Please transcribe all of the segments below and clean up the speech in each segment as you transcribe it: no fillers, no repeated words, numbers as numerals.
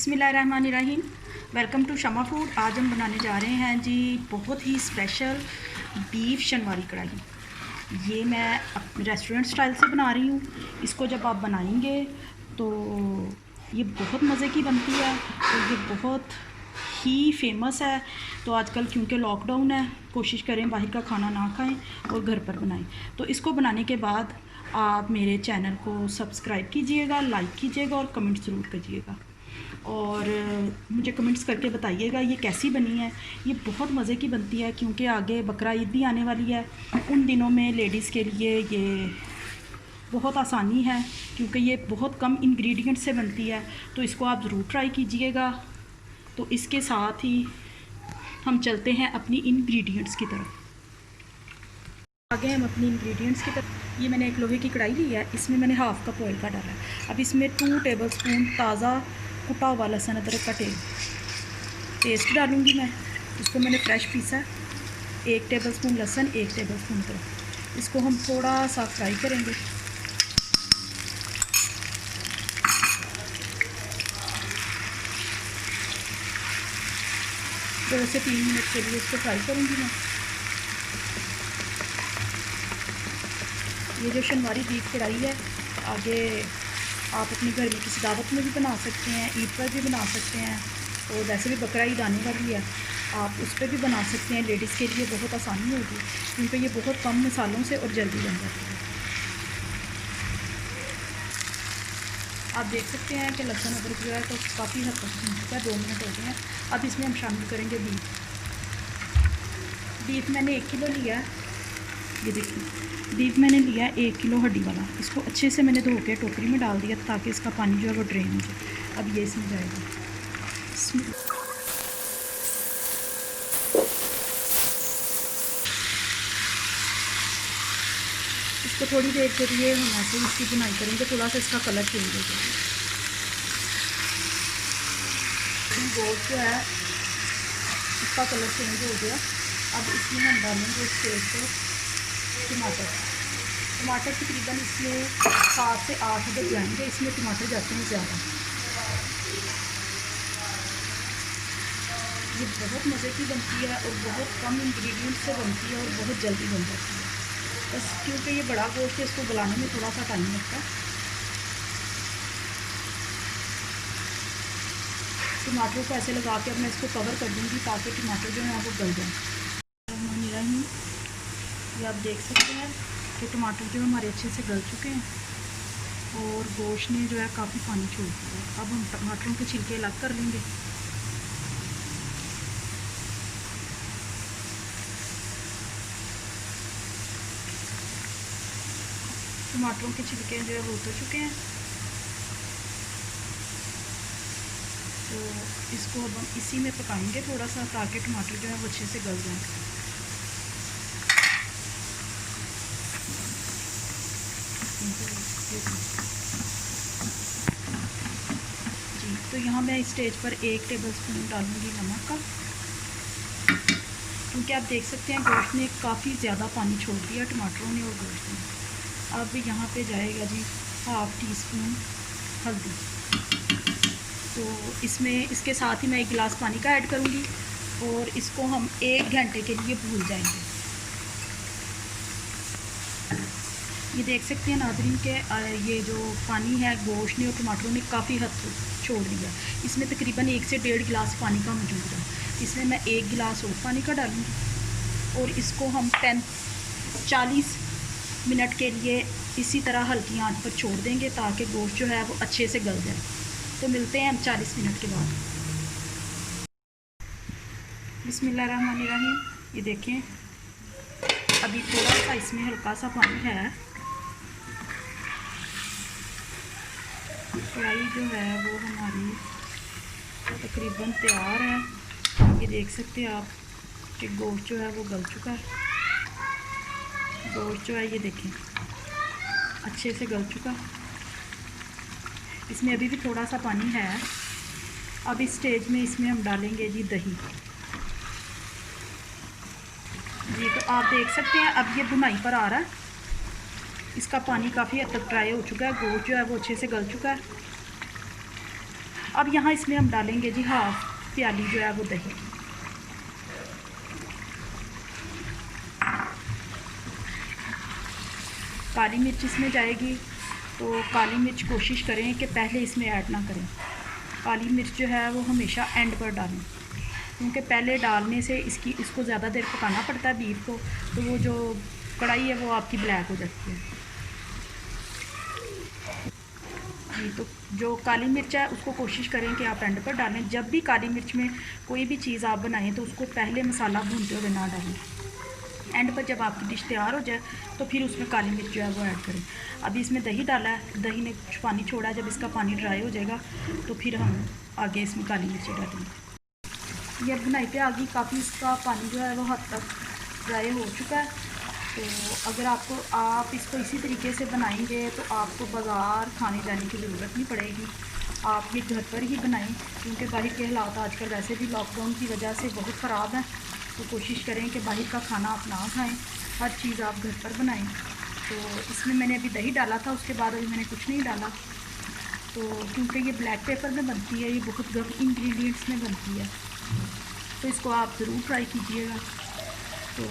बिस्मिल्लाहिर्रहमानिर्रहीम। Welcome to Shama food. आज हम बनाने जा रहे हैं जी बहुत ही स्पेशल बीफ शनवारी कढ़ाई। ये मैं रेस्टोरेंट स्टाइल से बना रही हूँ। इसको जब आप बनाएंगे तो ये बहुत मज़े की बनती है और ये बहुत ही फेमस है। तो आजकल क्योंकि लॉकडाउन है, कोशिश करें बाहर का खाना ना खाएं और घर पर बनाएं। तो इसको बनाने के बाद आप मेरे चैनल को सब्सक्राइब कीजिएगा, लाइक कीजिएगा और कमेंट ज़रूर कीजिएगा और मुझे कमेंट्स करके बताइएगा ये कैसी बनी है। ये बहुत मज़े की बनती है क्योंकि आगे बकरा ईद भी आने वाली है। उन दिनों में लेडीज़ के लिए ये बहुत आसानी है क्योंकि ये बहुत कम इंग्रेडिएंट से बनती है। तो इसको आप ज़रूर ट्राई कीजिएगा। तो इसके साथ ही हम चलते हैं अपनी इंग्रेडिएंट्स की तरफ। आगे हम अपनी इंग्रेडिएंट्स की तरफ। ये मैंने एक लोहे की कढ़ाई ली है, इसमें मैंने हाफ़ कप ऑयल का डाला है। अब इसमें 2 टेबलस्पून ताज़ा कुटा हुआ लहसुन अदरक का पेस्ट डालूँगी मैं। इसको मैंने फ्रेश पीसा। 1 टेबलस्पून लहसुन, 1 टेबलस्पून अदरक। इसको हम थोड़ा सा फ्राई करेंगे। दो से 3 मिनट के लिए इसको फ्राई करूँगी मैं। ये जो शनवारी बीफ कढ़ाई है, आगे आप अपने घर में किसी दावत में भी बना सकते हैं, ईद पर भी बना सकते हैं। और वैसे भी बकरा ईद आने वाली है, आप उस पर भी बना सकते हैं। लेडीज़ के लिए बहुत आसानी होगी क्योंकि ये बहुत कम मसालों से और जल्दी बन जाती है। आप देख सकते हैं कि लहसुन अदरक जो है तो काफ़ी हद तक भून चुका है। 2 मिनट हो गए हैं। अब इसमें हम शामिल करेंगे बीफ मैंने 1 किलो लिया है। ये देखिए, बीफ मैंने लिया 1 किलो हड्डी वाला। इसको अच्छे से मैंने धो के टोकरी में डाल दिया ताकि इसका पानी जो है वो ड्रेन हो जाए। अब ये इसमें जाएगा। इसको थोड़ी देर के लिए हम ऐसे इसकी बुनाई करेंगे, थोड़ा सा इसका कलर चेंज हो जाएगा। गोश्त जो है इसका कलर चेंज हो गया। अब इसमें हम डालेंगे इस तेल को टमाटर तकरीबन इसमें 7 से 8 अदद जाएंगे। इसमें टमाटर जाते हैं ज़्यादा। ये बहुत मज़े की बनती है और बहुत कम इंग्रेडिएंट से बनती है और बहुत जल्दी बन जाती है। बस क्योंकि ये बड़ा गोश्त है, इसको गलाने में थोड़ा सा टाइम लगता है। टमाटरों को ऐसे लगा के अब मैं इसको कवर कर दूँगी ताकि टमाटर जो है वो गल जाए। ये आप देख सकते हैं कि टमाटर जो हमारे अच्छे से गल चुके हैं और गोश्त ने जो है काफ़ी पानी छोड़ दिया है। अब हम टमाटरों के छिलके अलग कर लेंगे। टमाटरों के छिलके जो है वो उतर चुके हैं। तो इसको अब हम इसी में पकाएंगे थोड़ा सा ताकि टमाटर जो है वो अच्छे से गल जाए। जी, तो यहाँ मैं इस स्टेज पर 1 टेबलस्पून डालूँगी नमक का क्योंकि आप देख सकते हैं गोश्त ने काफ़ी ज़्यादा पानी छोड़ दिया टमाटरों ने और गोश्त ने। अब यहाँ पे जाएगा जी ½ टीस्पून हल्दी। तो इसमें इसके साथ ही मैं 1 गिलास पानी का ऐड करूँगी और इसको हम 1 घंटे के लिए भून जाएंगे। ये देख सकते हैं नाज़रीन के ये जो पानी है गोश्त ने और टमाटरों ने काफ़ी हद छोड़ दिया। इसमें तकरीबन 1 से 1.5 गिलास पानी का मौजूद है। इसमें मैं 1 गिलास और पानी का डालूँगी और इसको हम 40 मिनट के लिए इसी तरह हल्की आंच पर छोड़ देंगे ताकि गोश्त जो है वो अच्छे से गल जाए। तो मिलते हैं हम 40 मिनट के बाद। बिस्मिल्लाहिर्रहमानिर्रहीम। ये देखें, अभी थोड़ा सा इसमें हल्का सा पानी है। कढ़ाई जो है वो हमारी तकरीबन तैयार है। ये देख सकते हैं आप कि गोश्त जो है वो गल चुका है। गोश्त जो है ये देखें अच्छे से गल चुका है। इसमें अभी भी थोड़ा सा पानी है। अब इस स्टेज में इसमें हम डालेंगे जी दही। जी, तो आप देख सकते हैं अब ये भुनाई पर आ रहा है। इसका पानी काफ़ी हद तक ड्राई हो चुका है। गोश्त जो है वो अच्छे से गल चुका है। अब यहाँ इसमें हम डालेंगे जी हाफ प्याली जो है वो दही। काली मिर्च इसमें जाएगी, तो काली मिर्च कोशिश करें कि पहले इसमें ऐड ना करें। काली मिर्च जो है वो हमेशा एंड पर डालें, क्योंकि पहले डालने से इसको ज़्यादा देर पकाना पड़ता है बीफ को, तो वो जो कढ़ाई है वो आपकी ब्लैक हो जाती है। जी, तो जो काली मिर्च है उसको कोशिश करें कि आप एंड पर डालें। जब भी काली मिर्च में कोई भी चीज़ आप बनाएं तो उसको पहले मसाला भूनते हुए ना डालें। एंड पर जब आपकी डिश तैयार हो जाए तो फिर उसमें काली मिर्च जो है वो ऐड करें। अभी इसमें दही डाला है, दही ने कुछ पानी छोड़ा है, जब इसका पानी ड्राई हो जाएगा तो फिर हम आगे इसमें काली मिर्च डालेंगे। ये बुनाई पे आगे काफ़ी इसका पानी जो है वो हद तक ड्राई हो चुका है। तो अगर आप इसको इसी तरीके से बनाएंगे तो आपको बाज़ार खाने जाने की ज़रूरत नहीं पड़ेगी। आप ये घर पर ही बनाएं, क्योंकि बाहर के हालात आजकल वैसे भी लॉकडाउन की वजह से बहुत ख़राब हैं। तो कोशिश करें कि बाहर का खाना आप ना खाएँ, हर चीज़ आप घर पर बनाएं। तो इसमें मैंने अभी दही डाला था, उसके बाद अभी मैंने कुछ नहीं डाला। तो क्योंकि ये ब्लैक पेपर में बनती है, ये बहुत कम इंग्रेडिएंट्स में बनती है, तो इसको आप ज़रूर ट्राई कीजिएगा। तो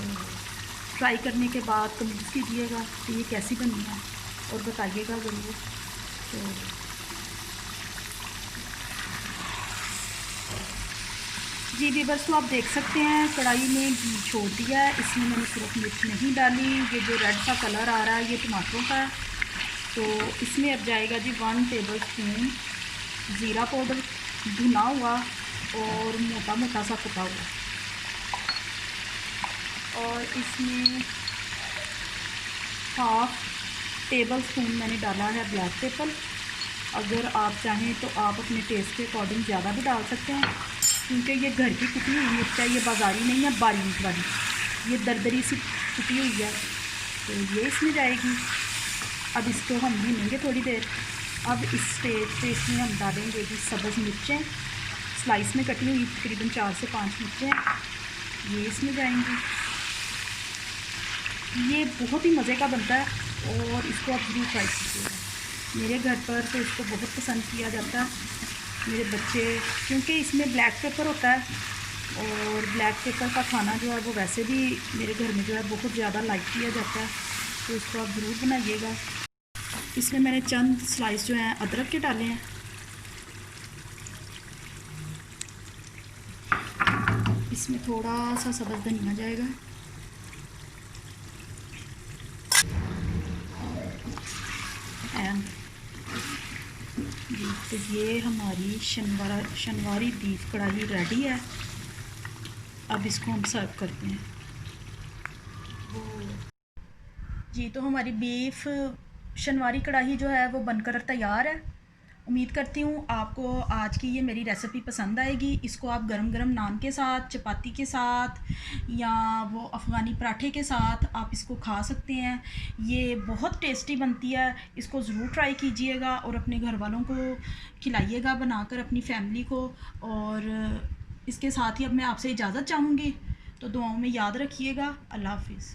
ट्राई करने के बाद कमेंट्स कीजिएगा कि ये कैसी बनी है और बताइएगा ज़रूर। तो जी व्यूअर्स, तो आप देख सकते हैं कढ़ाई में घी छोड़ दिया है, इसमें मैंने सिर्फ मिर्च नहीं डाली। ये जो रेड सा कलर आ रहा है ये टमाटरों का है। तो इसमें अब जाएगा जी 1 टेबल स्पून ज़ीरा पाउडर, भुना हुआ और मोटा मोटा सा कुटा हुआ। और इसमें हाफ टेबल स्पून मैंने डाला है ब्लैक पेपर। अगर आप चाहें तो आप अपने टेस्ट के अकॉर्डिंग ज़्यादा भी डाल सकते हैं, क्योंकि ये घर की कुटी हुई मिर्च है, ये बाज़ारी नहीं है बारीक वाली, ये दरदरी सी कुटी हुई है। तो ये इसमें जाएगी। अब इसको हम भूनेंगे थोड़ी देर। अब इस स्टेज पे इसमें हम डालेंगे जी सब्ज़ मिर्चें, स्लाइस में कटी हुई तकरीबन 4 से 5 मिर्चें, ये इसमें जाएंगी। ये बहुत ही मज़े का बनता है और इसको आप ज़रूर ट्राई कीजिएगा। मेरे घर पर तो इसको बहुत पसंद किया जाता है, मेरे बच्चे, क्योंकि इसमें ब्लैक पेपर होता है और ब्लैक पेपर का खाना जो है वो वैसे भी मेरे घर में जो है बहुत ज़्यादा लाइक किया जाता है। तो इसको आप ज़रूर बनाइएगा। इसमें मैंने चंद स्लाइस जो हैं अदरक के डाले हैं। इसमें थोड़ा सा सब्ज़ धनिया जाएगा। तो ये हमारी शनवारी बीफ कढ़ाई रेडी है। अब इसको हम सर्व करते हैं। जी, तो हमारी बीफ शनवारी कढ़ाई जो है वो बनकर तैयार है। उम्मीद करती हूँ आपको आज की ये मेरी रेसिपी पसंद आएगी। इसको आप गरम गरम नान के साथ, चपाती के साथ या वो अफ़गानी पराठे के साथ आप इसको खा सकते हैं। ये बहुत टेस्टी बनती है, इसको ज़रूर ट्राई कीजिएगा और अपने घर वालों को खिलाइएगा बनाकर, अपनी फैमिली को। और इसके साथ ही अब मैं आपसे इजाज़त चाहूँगी, तो दुआओं में याद रखिएगा। अल्लाह हाफ़िज़।